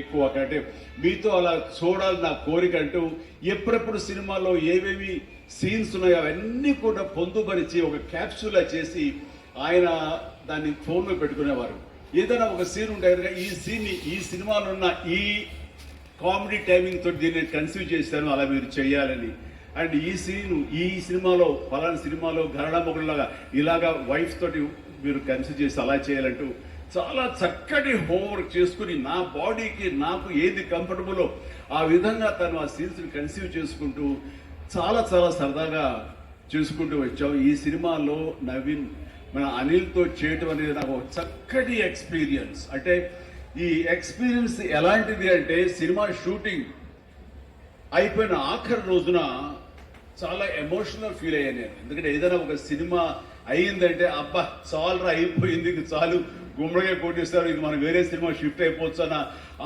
ఎక్కువ అంటే మీతో అలా చూడాలి నా కోరిక అంటూ ఎప్పుడెప్పుడు సినిమాలో ఏవేవి సీన్స్ ఉన్నాయో అవన్నీ కూడా పొందుపరిచి ఒక క్యాప్సూల్ చేసి ఆయన దాన్ని ఫోన్లో పెట్టుకునేవారు. ఏదైనా ఒక సీన్ ఉంటే కనుక ఈ సీన్ని ఈ సినిమాలో ఉన్న ఈ కామెడీ టైమింగ్ తోటి దీన్ని కన్సీవ్ చేశాను, అలా మీరు చేయాలని. అండ్ ఈ సీన్ ఈ సినిమాలో ఫలానా సినిమాలో ఘరణముఖులాగా ఇలాగా వైఫ్ తోటి మీరు కన్సీవ్ చేసి అలా చేయాలంటూ చాలా చక్కటి హోంవర్క్ చేసుకుని నా బాడీకి నాకు ఏది కంఫర్టబుల్లో ఆ విధంగా తను ఆ సీన్స్ని కన్సీవ్ చేసుకుంటూ చాలా చాలా సరదాగా చేసుకుంటూ వచ్చాం. ఈ సినిమాలో నవీన్ మన అనిల్తో చేయటం అనేది నాకు చక్కటి ఎక్స్పీరియన్స్. అంటే ఈ ఎక్స్పీరియన్స్ ఎలాంటిది అంటే సినిమా షూటింగ్ అయిపోయిన ఆఖరి రోజున చాలా ఎమోషనల్ ఫీల్ అయ్యాను నేను. ఎందుకంటే ఏదైనా ఒక సినిమా అయ్యిందంటే అబ్బా చాలరా అయిపోయింది, చాలు గుమ్మడిగా కొట్టేస్తారు, ఇది మనం వేరే సినిమా షిఫ్ట్ అయిపోవచ్చు అన్న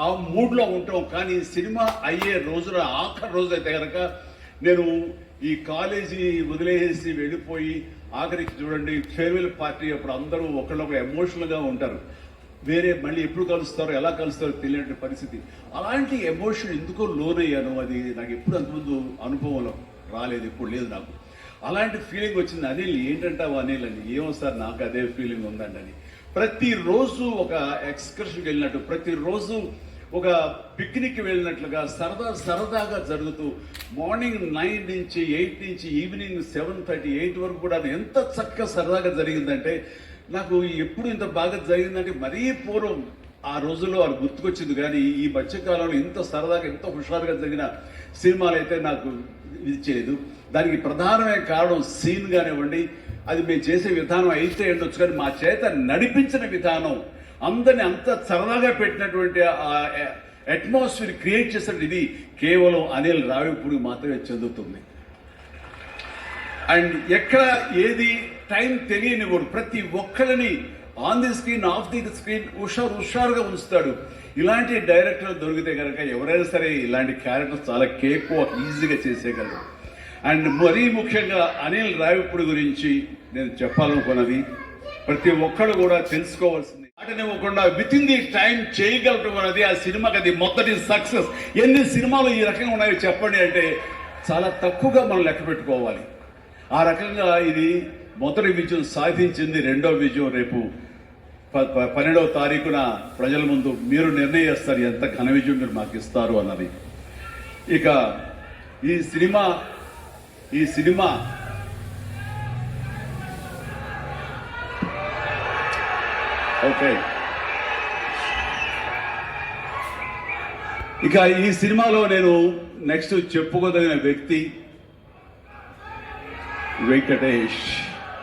ఆ మూడ్లో ఉంటాం. కానీ సినిమా అయ్యే రోజున ఆఖరి రోజు అయితే కనుక నేను ఈ కాలేజీ వదిలేసి వెళ్ళిపోయి ఆఖరికి చూడండి ఫేర్వెల్ పార్టీ అప్పుడు అందరూ ఒకళ్ళొకరు ఎమోషనల్గా ఉంటారు. వేరే మళ్ళీ ఎప్పుడు కలుస్తారో ఎలా కలుస్తారో తెలియని పరిస్థితి. అలాంటి ఎమోషన్ ఎందుకో లోనయ్యాను. అది నాకు ఎప్పుడు అంతకుముందు అనుభవంలో రాలేదు, ఎప్పుడు లేదు నాకు. అలాంటి ఫీలింగ్ వచ్చింది. అనిల్ ఏంటంటావు అనిల్ అని. ఏమో సార్ నాకు అదే ఫీలింగ్ ఉందండి అని. ప్రతిరోజు ఒక ఎక్స్కర్షన్కి వెళ్ళినట్టు, ప్రతిరోజు ఒక పిక్నిక్ వెళ్ళినట్లుగా సరదాగా జరుగుతూ మార్నింగ్ 9 నుంచి 8 నుంచి ఈవినింగ్ 7:30 8 వరకు కూడా ఎంత చక్కగా సరదాగా జరిగిందంటే నాకు ఎప్పుడు ఇంత బాగా జరిగిందంటే మరీ పూర్వం ఆ రోజుల్లో అది గుర్తుకొచ్చింది. కానీ ఈ మధ్యకాలంలో ఇంత సరదాగా ఎంత హుషారుగా జరిగిన సినిమాలు అయితే నాకు ఇది చేయలేదు. దానికి ప్రధానమైన కారణం సీన్ కానివ్వండి, అది మేము చేసే విధానం అయితే ఉండొచ్చు, కానీ మా చేత నడిపించిన విధానం, అందరిని అంత సరదాగా పెట్టినటువంటి ఆ అట్మాస్ఫియర్ క్రియేట్ చేసినట్టు ఇది కేవలం అనిల్ రావిపూడి మాత్రమే చెందుతుంది. అండ్ ఎక్కడ ఏది టైం తెలియనివ్వడు. ప్రతి ఒక్కరిని on the screen off the screen హుషారుగా ఉంచుతాడు. ఇలాంటి డైరెక్టర్ దొరికితే కనుక ఎవరైనా సరే ఇలాంటి క్యారెక్టర్స్ చాలా కేక్ ఈజీగా చేసేయగలరు. అండ్ మరీ ముఖ్యంగా అనిల్ రావిపూడి గురించి నేను చెప్పాలనుకున్నది ప్రతి ఒక్కరు కూడా తెలుసుకోవాల్సింది. ఆటనివ్వకుండా విత్ ఇన్ ది టైం చేయగలటం అనేది ఆ సినిమాకి అది మొదటి సక్సెస్. ఎన్ని సినిమాలు ఈ రకంగా ఉన్నాయో చెప్పండి అంటే చాలా తక్కువగా మనం లెక్క పెట్టుకోవాలి. ఆ రకంగా ఇది మొదటి విజయం సాధించింది. రెండో విజయం రేపు 12వ తారీఖున ప్రజల ముందు మీరు నిర్ణయిస్తారు ఎంత ఘన విజయం మీరు మాకు ఇస్తారు అన్నది. ఇక ఈ సినిమా ఓకే, ఇక ఈ సినిమాలో నేను నెక్స్ట్ చెప్పుకోదగిన వ్యక్తి వెంకటేష్,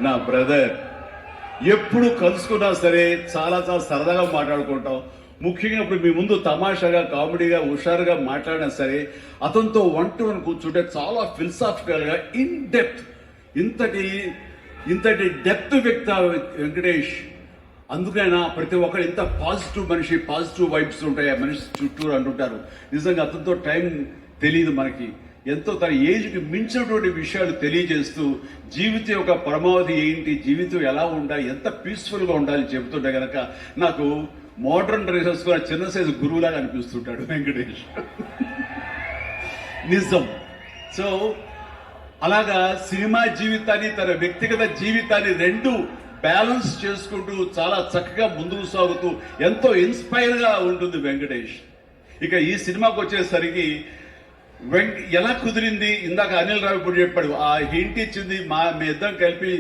నా బ్రదర్. ఎప్పుడు కలుసుకున్నా సరే చాలా సరదాగా మాట్లాడుకుంటాం. ముఖ్యంగా ఇప్పుడు మీ ముందు తమాషాగా కామెడీగా హుషారుగా మాట్లాడినా సరే అతనితో ఒంటరి కూర్చుంటే చాలా ఫిలసాఫికల్గా ఇన్ డెప్త్ ఇంతటి డెప్త్ వ్యక్తి వెంకటేష్. అందుకైనా ప్రతి ఒక్కరు ఇంత పాజిటివ్ మనిషి, పాజిటివ్ వైబ్స్ ఉంటాయి ఆ మనిషి చుట్టూరు అంటుంటారు. నిజంగా అతనితో టైం తెలియదు మనకి. ఎంతో తన ఏజ్కి మించినటువంటి విషయాలు తెలియజేస్తూ జీవితం యొక్క పరమావధి ఏంటి, జీవితం ఎలా ఉండాలి, ఎంత పీస్ఫుల్గా ఉండాలి చెబుతుంటే కనుక నాకు మోడర్న్ డ్రెస్సెస్ కూడా చిన్న సైజు గురువులాగా అనిపిస్తుంటాడు వెంకటేష్. నిజం. సో అలాగా సినిమా జీవితాన్ని తన వ్యక్తిగత జీవితాన్ని రెండు బ్యాలెన్స్ చేసుకుంటూ చాలా చక్కగా ముందుకు సాగుతూ ఎంతో ఇన్స్పైర్గా ఉంటుంది వెంకటేష్. ఇక ఈ సినిమాకి వచ్చేసరికి ఎలా కుదిరింది, ఇందాక అనిల్ రావిపూడి చెప్పాడు, ఆ హింట్ ఇచ్చింది మీ ఇద్దరం కలిపి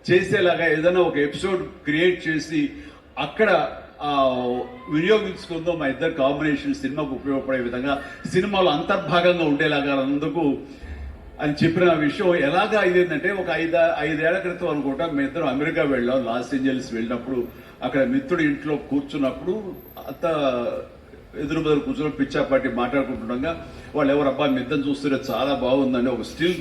చేసేలాగా ఏదైనా ఒక ఎపిసోడ్ క్రియేట్ చేసి అక్కడ వినియోగించుకుందాం, మా ఇద్దరు కాంబినేషన్ సినిమాకు ఉపయోగపడే విధంగా సినిమాలో అంతర్భాగంగా ఉండేలాగా అందుకు అని చెప్పిన విషయం. ఎలాగా ఇదేంటంటే ఒక 5 ఏళ్ల క్రితం అనుకుంటా మీ ఇద్దరం అమెరికా వెళ్ళాం. లాస్ ఏంజల్స్ వెళ్ళినప్పుడు అక్కడ మిత్రుడి ఇంట్లో కూర్చున్నప్పుడు అంత ఎదురు బదులు కూర్చొని పిచ్చాపాటి మాట్లాడుకుంటుండగా వాళ్ళు ఎవరు అబ్బా మీ ఇద్దరు చూస్తుంటే చాలా బాగుందని ఒక స్టిల్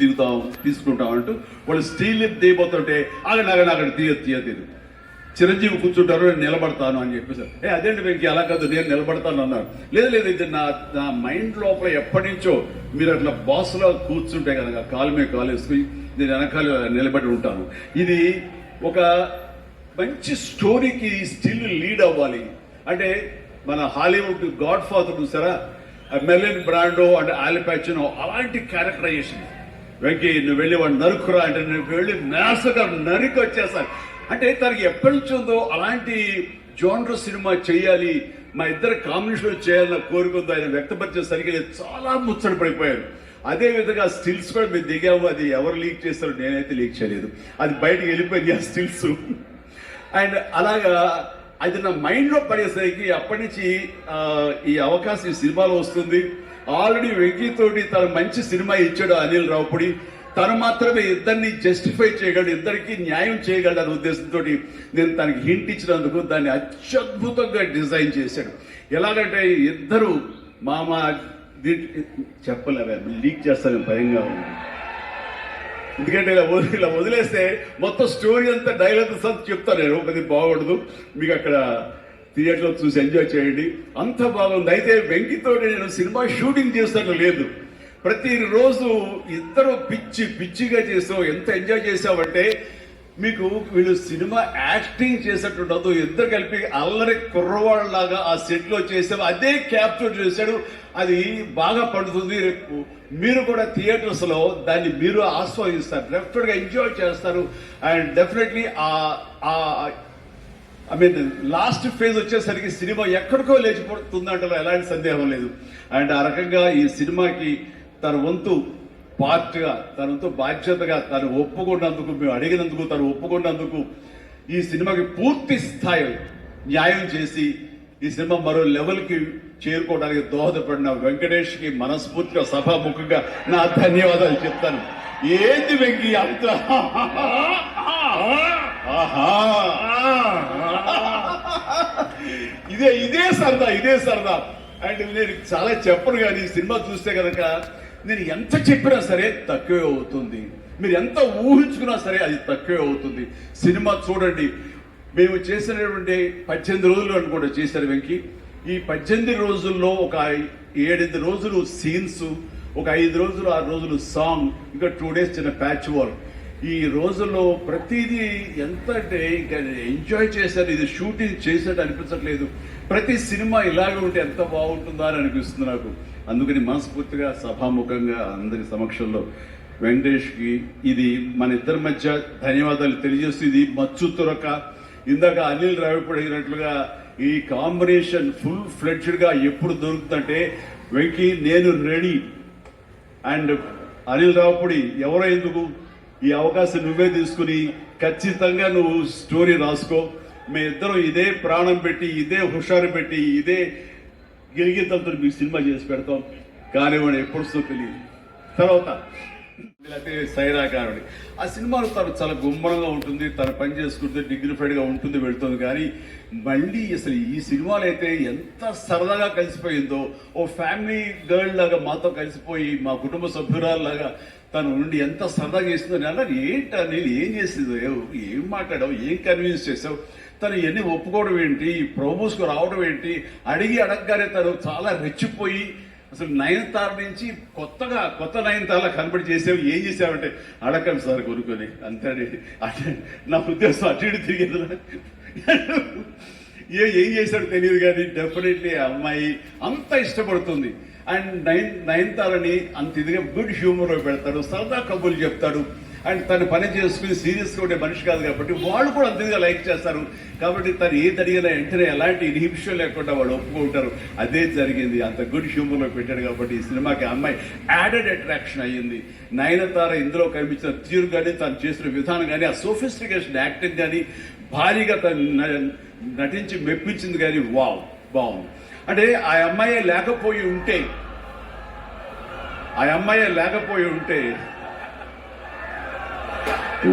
తీసుకుంటాం అంటూ వాళ్ళు స్టిల్ దిగిపోతుంటే అక్కడ తీయదు చిరంజీవి కూర్చుంటారు, నేను నిలబడతాను అని చెప్పేసి. అదేంటి వెంకీ అలా కాదు నేను నిలబడతాను అన్నారు. లేదు ఇది నా మైండ్ లోపల ఎప్పటి నుంచో మీరు అట్లా బాస్లో కూర్చుంటే కనుక కాలు మీద కాలు వేసుకుని నేను వెనకాల నిలబడి ఉంటాను. ఇది ఒక మంచి స్టోరీకి స్టిల్ లీడ్ అవ్వాలి అంటే మన హాలీవుడ్ గాడ్ ఫాదర్ చూసారా, మెర్లిన్ బ్రాండో అండ్ ఆల్ పచినో అలాంటి క్యారెక్టరైజేషన్. వెంకీ నువ్వు వెళ్ళి వాడు నరుకురా అంటే నువ్వు వెళ్ళి నేసగా నరికి వచ్చేసాను అంటే తనకి ఎప్పటి నుంచి ఉందో అలాంటి జోనర్ సినిమా చేయాలి, మా ఇద్దరు కాంబినేషన్ చేయాలన్న కోరుకుందో ఆయన వ్యక్తపరిచేసరికి చాలా ముచ్చట పడిపోయారు. అదే విధంగా స్టిల్స్ కూడా మేము దిగాము, అది ఎవరు లీక్ చేస్తారో నేనైతే లీక్ చేయలేదు, అది బయటకు వెళ్ళిపోయింది ఆ స్టిల్స్. అండ్ అలాగా అది నా మైండ్లో పడేసరికి అప్పటి నుంచి ఈ అవకాశం ఈ సినిమాలో వస్తుంది. ఆల్రెడీ వెంకీతోటి తను మంచి సినిమా ఇచ్చాడు అనిల్ రావుపూడి, తను మాత్రమే ఇద్దరిని జస్టిఫై చేయగలడు, ఇద్దరికి న్యాయం చేయగలడు అనే ఉద్దేశంతో నేను తనకి హింట్ ఇచ్చినందుకు దాన్ని అత్యద్భుతంగా డిజైన్ చేశాడు. ఎలాగంటే ఇద్దరు మామ చెప్పలేవే లీక్ చేస్తాను భయంగా ఉంది, ఎందుకంటే ఇలా వదిలేస్తే మొత్తం స్టోరీ అంతా డైలాగ్ చెప్తాను నేను, అది బాగుండదు, మీకు అక్కడ థియేటర్లో చూసి ఎంజాయ్ చేయండి. అంత బాగుంది. అయితే వెంకితో నేను సినిమా షూటింగ్ చేస్తాను లేదు, ప్రతిరోజు ఇద్దరు పిచ్చిగా చేసావు, ఎంత ఎంజాయ్ చేసావంటే మీకు వీళ్ళు సినిమా యాక్టింగ్ చేసేట్టుండదు, ఇద్దరు కలిపి అల్లరి కుర్రవాళ్ళలాగా ఆ సెట్ లో చేసావు, అదే క్యాప్చర్ చేశాడు. అది బాగా పడుతుంది. రేపు మీరు కూడా థియేటర్స్ లో దాన్ని మీరు ఆస్వాదిస్తారు, డెఫినెట్ గా ఎంజాయ్ చేస్తారు. And definitely I mean last phase వచ్చేసరికి సినిమా ఎక్కడికో లేచిపోతుందంటే ఎలాంటి సందేహం లేదు. అండ్ ఆ రకంగా ఈ సినిమాకి తన వంతు పార్ట్గా, తన వంతు బాధ్యతగా తను ఒప్పుకున్నందుకు, మేము అడిగినందుకు తను ఒప్పుకున్నందుకు, ఈ సినిమాకి పూర్తి స్థాయి న్యాయం చేసి ఈ సినిమా మరో లెవెల్కి చేరుకోవడానికి దోహదపడిన వెంకటేష్కి మనస్ఫూర్తిగా సభాముఖంగా నా ధన్యవాదాలు చెప్తాను. ఏంది వెంకీ అంత ఇదే సరదా. అండ్ నేను చాలా చెప్పను కానీ సినిమా చూస్తే కనుక నేను ఎంత చెప్పినా సరే తక్కువే అవుతుంది, మీరు ఎంత ఊహించుకున్నా సరే అది తక్కువే అవుతుంది. సినిమా చూడండి. మేము చేసినటువంటి 18 రోజులు అనుకుంటా చేశారు వెంకీ. ఈ 18 రోజుల్లో ఒక 7-8 రోజులు సీన్స్, ఒక 5 రోజులు 6 రోజులు సాంగ్, ఇంకా 2 days చిన్న ప్యాచ్ వర్క్. ఈ రోజుల్లో ప్రతిదీ ఎంత అంటే ఇంకా ఎంజాయ్ చేశారు. ఇది షూటింగ్ చేసేట్టు అనిపించట్లేదు. ప్రతి సినిమా ఇలాగే ఉంటే ఎంత బాగుంటుందా అని అనిపిస్తుంది నాకు. అందుకని మనస్ఫూర్తిగా సభాముఖంగా అందరి సమక్షంలో వెంకటేష్కి ఇది మన ఇద్దరి మధ్య ధన్యవాదాలు తెలియజేస్తూ, ఇది మచ్చు తురక. ఇందాక అనిల్ రావిపూడి అయినట్లుగా ఈ కాంబినేషన్ ఫుల్ ఫ్లెడ్జ్డ్ గా ఎప్పుడు దొరుకుతుందంటే వెంకీ నేను రెడీ. అండ్ అనిల్ రావిపూడి ఎవరో ఎందుకు, ఈ అవకాశం నువ్వే తీసుకుని ఖచ్చితంగా నువ్వు స్టోరీ రాసుకో. మీ ఇద్దరం ఇదే ప్రాణం పెట్టి, ఇదే హుషారు పెట్టి, ఇదే గిలిగితంతో మీకు సినిమా చేసి పెడతాం. కానివ్వండి, ఎప్పుడు తెలియదు. తర్వాత లేకపోతే సైరా కానివ్వండి, ఆ సినిమాలో తను చాలా గుమ్మరంగా ఉంటుంది, తన పని చేసుకుంటే డిగ్నిఫైడ్ గా ఉంటుంది, వెళ్తుంది. కానీ మళ్ళీ అసలు ఈ సినిమాలో అయితే ఎంత సరదాగా కలిసిపోయిందో, ఓ ఫ్యామిలీ గర్ల్ లాగా మాతో కలిసిపోయి, మా కుటుంబ సభ్యురాల్లాగా తను నుండి ఎంత సరదాగా చేసిందో. నేను అన్నాను, నేను ఏం చేసిందో, ఏం మాట్లాడావు, ఏం కన్విన్స్ చేసావు, తను ఎన్ని ఒప్పుకోవడం ఏంటి, ప్రోమోస్కు రావడం ఏంటి, అడగగానే తను చాలా రెచ్చిపోయి అసలు నయనతార నుంచి కొత్త నయనతార కనబడి చేసావు, ఏం చేసావంటే అడగండి సార్ కొనుక్కొని అంతే. అంటే నా ఉద్దేశం అటు ఇటు తిరిగేది. ఏం చేశాడో తెలియదు కానీ డెఫినెట్లీ ఆ అమ్మాయి అంత ఇష్టపడుతుంది. అండ్ నయనతారని అంత ఇదిగా గుడ్ హ్యూమర్లో పెడతాడు, సరదా కబుర్లు చెప్తాడు. అండ్ తను పని చేసుకుని సీరియస్గా ఉండే మనిషి కాదు కాబట్టి వాళ్ళు కూడా అంతగా లైక్ చేస్తారు. కాబట్టి తను ఏది అడిగినా వెంటనే ఎలాంటి ఇన్హిబిషన్ లేకుండా వాళ్ళు ఒప్పుకుంటారు. అదే జరిగింది. అంత గుడ్ హ్యూమర్లో పెట్టాడు కాబట్టి ఈ సినిమాకి అమ్మాయి యాడెడ్ అట్రాక్షన్ అయ్యింది. నయనతార ఇందులో కనిపించిన తీరు కానీ, తను చేసిన విధానం కానీ, ఆ సోఫిస్టికేషన్ యాక్టింగ్ కానీ, భారీగా తను నటించి మెప్పించింది కానీ వావ్ బాగుంది. అంటే ఆ అమ్మాయే లేకపోయి ఉంటే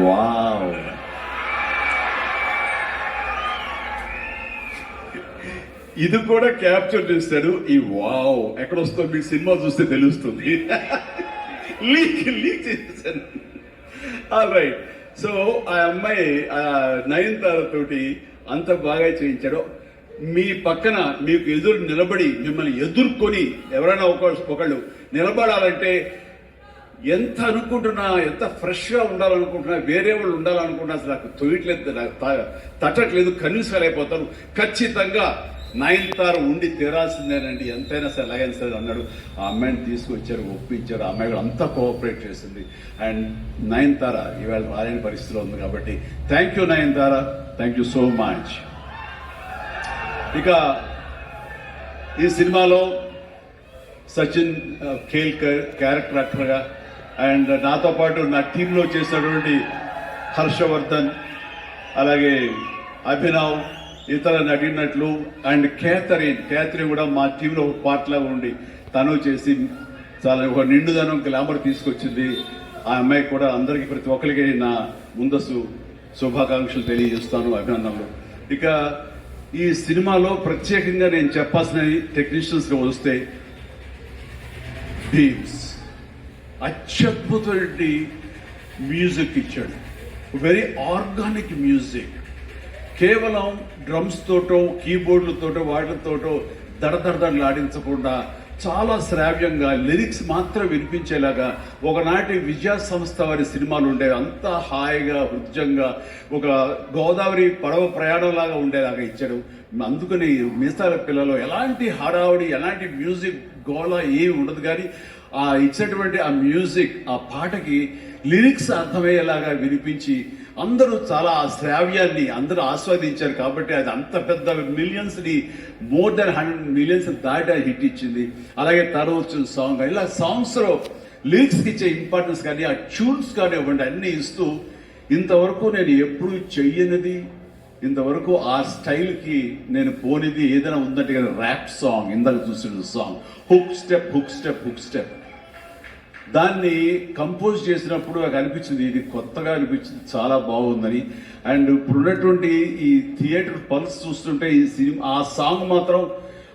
వావ్, ఇది కూడా క్యాప్చర్ చేస్తాడు. ఈ వావ్ ఎక్కడ వస్తుందో మీకు సినిమా చూస్తే తెలుస్తుంది. లీక్ చేశాను. All right. సో ఆ అమ్మాయి నయనతార తోటి అంత బాగా చేయించాడు. మీ పక్కన మీకు ఎదురు నిలబడి మిమ్మల్ని ఎదుర్కొని ఎవరైనా ఒకళ్ళు నిలబడాలంటే ఎంత అనుకుంటున్నా, ఎంత ఫ్రెష్గా ఉండాలనుకుంటున్నా, వేరే వాళ్ళు ఉండాలనుకుంటున్నా అసలు నాకు తొయ్యట్లేదు, నాకు తట్టట్లేదు, కన్విన్స్ అయిపోతాను. ఖచ్చితంగా నయనతార ఉండి తీరాల్సిందేనండి, ఎంతైనా సరే ఎలాగైనా సరే అన్నాడు. ఆ అమ్మాయిని తీసుకొచ్చారు, ఒప్పించారు. ఆ అమ్మాయి కూడా అంతా కోఆపరేట్ చేసింది. అండ్ నయనతార ఇవాళ రాలేని పరిస్థితిలో ఉంది కాబట్టి thank you Nayanthara, thank you so much. ఇక ఈ సినిమాలో సచిన్ ఖేల్కర్ క్యారెక్టర్ యాక్టర్గా, అండ్ నాతో పాటు నా టీంలో చేసినటువంటి హర్షవర్ధన్, అలాగే అభినవ్, ఇతర నటినట్లు, అండ్ క్యాథరిన్ కూడా మా టీంలో ఒక పార్ట్ లాగా ఉండి తను చేసి చాలా ఒక నిండుదనం గ్లామర్ తీసుకొచ్చింది. ఆ అమ్మాయి కూడా అందరికీ ప్రతి ఒక్కరికి నా ముందస్తు శుభాకాంక్షలు తెలియజేస్తాను, అభినందనలు. ఇక ఈ సినిమాలో ప్రత్యేకంగా నేను చెప్పాల్సిన టెక్నీషియన్స్గా వస్తే భీమ్స్ అత్యద్భుతమైన మ్యూజిక్ ఇచ్చాడు, వెరీ ఆర్గానిక్ మ్యూజిక్. కేవలం డ్రమ్స్ తోటో కీబోర్డులతోటో వాటితోటో దడదడలాడించకుండా చాలా శ్రావ్యంగా లిరిక్స్ మాత్రం వినిపించేలాగా ఒకనాటి విజయ సంస్థ వారి సినిమాలు ఉండేవి. అంతా హాయిగా హృద్యంగా ఒక గోదావరి పడవ ప్రయాణంలాగా ఉండేలాగా ఇచ్చాడు. అందుకని మీసాల పిల్లలో ఎలాంటి హడావుడి, ఎలాంటి మ్యూజిక్ గోళ ఏమి ఉండదు. కానీ ఆ ఇచ్చినటువంటి ఆ మ్యూజిక్, ఆ పాటకి లిరిక్స్ అర్థమయ్యేలాగా వినిపించి అందరూ చాలా ఆ శ్రావ్యాన్ని అందరూ ఆస్వాదించారు. కాబట్టి అది అంత పెద్ద మిలియన్స్ ని, మోర్ దెన్ 100 మిలియన్స్ దాటి హిట్ ఇచ్చింది. అలాగే తర్వాత వచ్చిన సాంగ్, ఇలా సాంగ్స్ లో లిరిక్స్ ఇచ్చే ఇంపార్టెన్స్ కానీ, ఆ ట్యూన్స్ కానీ ఇవ్వండి అన్ని ఇస్తూ, ఇంతవరకు నేను ఎప్పుడు చెయ్యనిది, ఇంతవరకు ఆ స్టైల్ కి నేను పోనిది ఏదైనా ఉందంటే కదా ర్యాప్ సాంగ్. ఇందాక చూసిన song hook step hook step hook step, దాన్ని కంపోజ్ చేసినప్పుడు నాకు అనిపించింది ఇది కొత్తగా అనిపించింది, చాలా బాగుందని. అండ్ ఇప్పుడున్నటువంటి ఈ థియేటర్ పల్స్ చూస్తుంటే ఈ సినిమా ఆ సాంగ్ మాత్రం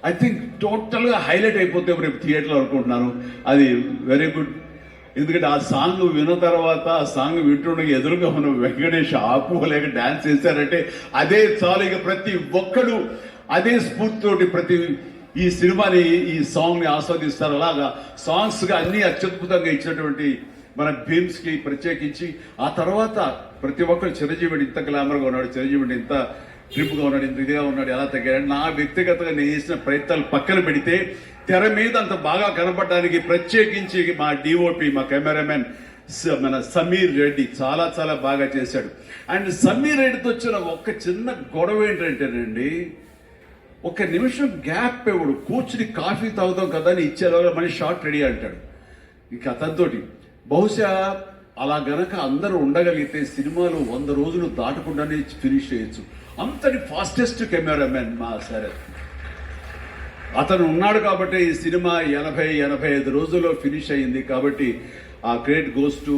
ఐ థింక్ టోటల్గా హైలైట్ అయిపోతే రేపు థియేటర్లో అనుకుంటున్నాను. అది వెరీ గుడ్. ఎందుకంటే ఆ సాంగ్ విన్న తర్వాత, ఆ సాంగ్ వింటుండగా ఎదురుగా ఉన్న వెంకటేష్ ఆపుకోలేక డాన్స్ చేశారంటే అదే చాలు. ఇక ప్రతి ఒక్కడు అదే స్ఫూర్తితోటి ప్రతి ఈ సినిమాని, ఈ సాంగ్ ని ఆస్వాదిస్తారు. అలాగా సాంగ్స్ గా అన్ని అత్యద్భుతంగా ఇచ్చినటువంటి మన భీమ్స్ కి ప్రత్యేకించి, ఆ తర్వాత ప్రతి ఒక్కరు చిరంజీవిని ఇంత గ్లామర్ గా ఉన్నాడు, చిరంజీవిని ఇంత ట్రిప్ గా ఉన్నాడు, ఇంత ఇదిగా ఉన్నాడు, ఎలా తగ్గాడు. నా వ్యక్తిగతంగా నేను చేసిన ప్రయత్నాలు పక్కన పెడితే తెర మీద అంత బాగా కనపడడానికి ప్రత్యేకించి మా డిఓపి, మా కెమెరామెన్ మన సమీర్ రెడ్డి చాలా చాలా బాగా చేశాడు. అండ్ సమీర్ రెడ్డితో వచ్చిన ఒక్క చిన్న గొడవ ఏంటంటేనండి, ఒక నిమిషం గ్యాప్ ఇవ్వడు. కూర్చుని కాఫీ తాగుతాం కదా అని ఇచ్చేలాగా మళ్ళీ షార్ట్ రెడీ అంటాడు. ఇక అతనితోటి బహుశా అలా గనక అందరూ ఉండగలిగితే సినిమాలు 100 రోజులు దాటకుండానే ఫినిష్ చేయొచ్చు. అంతటి ఫాస్టెస్ట్ కెమెరామెన్ మా సరే అతను ఉన్నాడు కాబట్టి ఈ సినిమా 80-85 రోజుల్లో ఫినిష్ అయింది. కాబట్టి ఆ credit goes to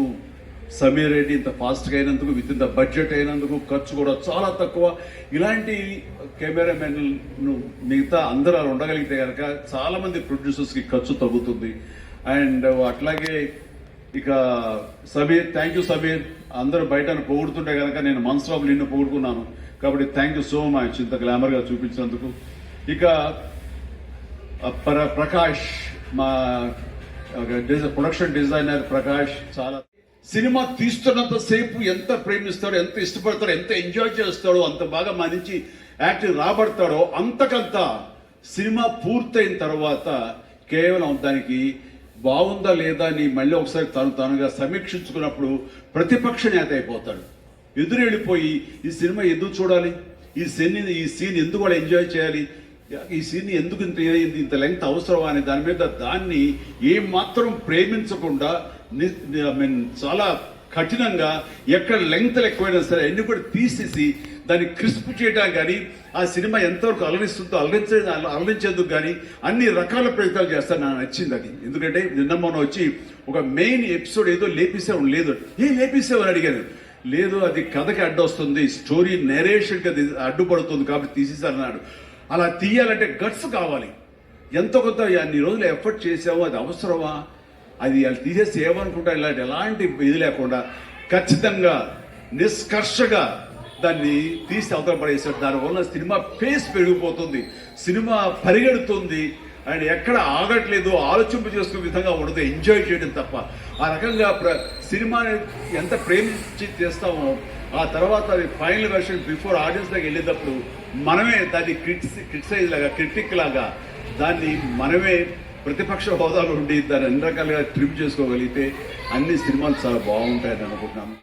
Sameer Reddy. ఇంత ఫాస్ట్గా అయినందుకు, విత్ ఇన్ ద బడ్జెట్ అయినందుకు, ఖర్చు కూడా చాలా తక్కువ. ఇలాంటి కెమెరామెన్లు మిగతా అందరూ అలా ఉండగలిగితే కనుక చాలా మంది ప్రొడ్యూసర్స్కి ఖర్చు తగ్గుతుంది. అండ్ అట్లాగే ఇక సమీర్, థ్యాంక్ యూ సమీర్. అందరూ బయట పొగుడుతుంటే కనుక నేను మనసులో నిన్ను పొగుడుకున్నాను. కాబట్టి థ్యాంక్ యూ సో మచ్ ఇంత గ్లామర్గా చూపించినందుకు. ఇక ప్రకాష్, మా ప్రొడక్షన్ డిజైనర్ ప్రకాష్, చాలా సినిమా తీస్తున్నంత సేపు ఎంత ప్రేమిస్తాడో, ఎంత ఇష్టపడతాడో, ఎంత ఎంజాయ్ చేస్తాడో, అంత బాగా మా నుంచి యాక్టింగ్ రాబడతాడో, అంతకంత సినిమా పూర్తయిన తర్వాత కేవలం దానికి బాగుందా లేదా అని మళ్ళీ ఒకసారి తానుగా సమీక్షించుకున్నప్పుడు ప్రతిపక్ష నేత అయిపోతాడు. ఎదురెళ్ళిపోయి ఈ సినిమా ఎందుకు చూడాలి, ఈ సీన్ ఎందుకు వాళ్ళు ఎంజాయ్ చేయాలి, ఈ సీన్ ఎందుకు ఇంత లెంగ్త్ అవసరమా అని దాని మీద దాన్ని ఏం మాత్రం ప్రేమించకుండా చాలా కఠినంగా ఎక్కడ లెంగ్త్ ఎక్కువైనా సరే అన్ని కూడా తీసేసి దాన్ని క్రిస్ప్ చేయడానికి కానీ, ఆ సినిమా ఎంతవరకు అలరిస్తుందో అలరించేందుకు కానీ అన్ని రకాల ప్రయత్నాలు చేస్తాను. నాకు నచ్చింది అది. ఎందుకంటే నిన్న మొన్న వచ్చి ఒక మెయిన్ ఎపిసోడ్ ఏదో లేపేసావు, లేదు ఏం లేపేసావు అని అడిగాను. లేదు, అది కథకి అడ్డొస్తుంది, స్టోరీ నేరేషన్కి అది అడ్డుపడుతుంది కాబట్టి తీసేసారన్నాడు. అలా తీయాలంటే గట్స్ కావాలి, ఎంతో కొంత అన్ని రోజులు ఎఫర్ట్ చేసావు, అది అవసరమా, అది వాళ్ళు తీసేసి ఏమనుకుంటా ఇలాంటి ఎలాంటి ఇది లేకుండా ఖచ్చితంగా నిష్కర్షగా దాన్ని తీసి అవతల పడేసాడు. దానివల్ల సినిమా పేస్ పెరిగిపోతుంది, సినిమా పరిగెడుతుంది, అండ్ ఎక్కడ ఆగట్లేదు, ఆలోచింపు చేసుకునే విధంగా ఉండదు, ఎంజాయ్ చేయడం తప్ప. ఆ రకంగా సినిమాని ఎంత ప్రేమించి చేస్తామో ఆ తర్వాత అది ఫైనల్ వెర్షన్ బిఫోర్ ఆడియన్స్ దగ్గర వెళ్ళేటప్పుడు మనమే దాన్ని క్రిటిసైజ్ లాగా క్రిటిక్ లాగా దాన్ని మనమే ప్రతిపక్ష హోదాలో ఉండి దాన్ని అన్ని రకాలుగా ట్రిమ్ చేసుకోగలిగితే అన్ని సినిమాలు చాలా బాగుంటాయని అనుకుంటున్నాను.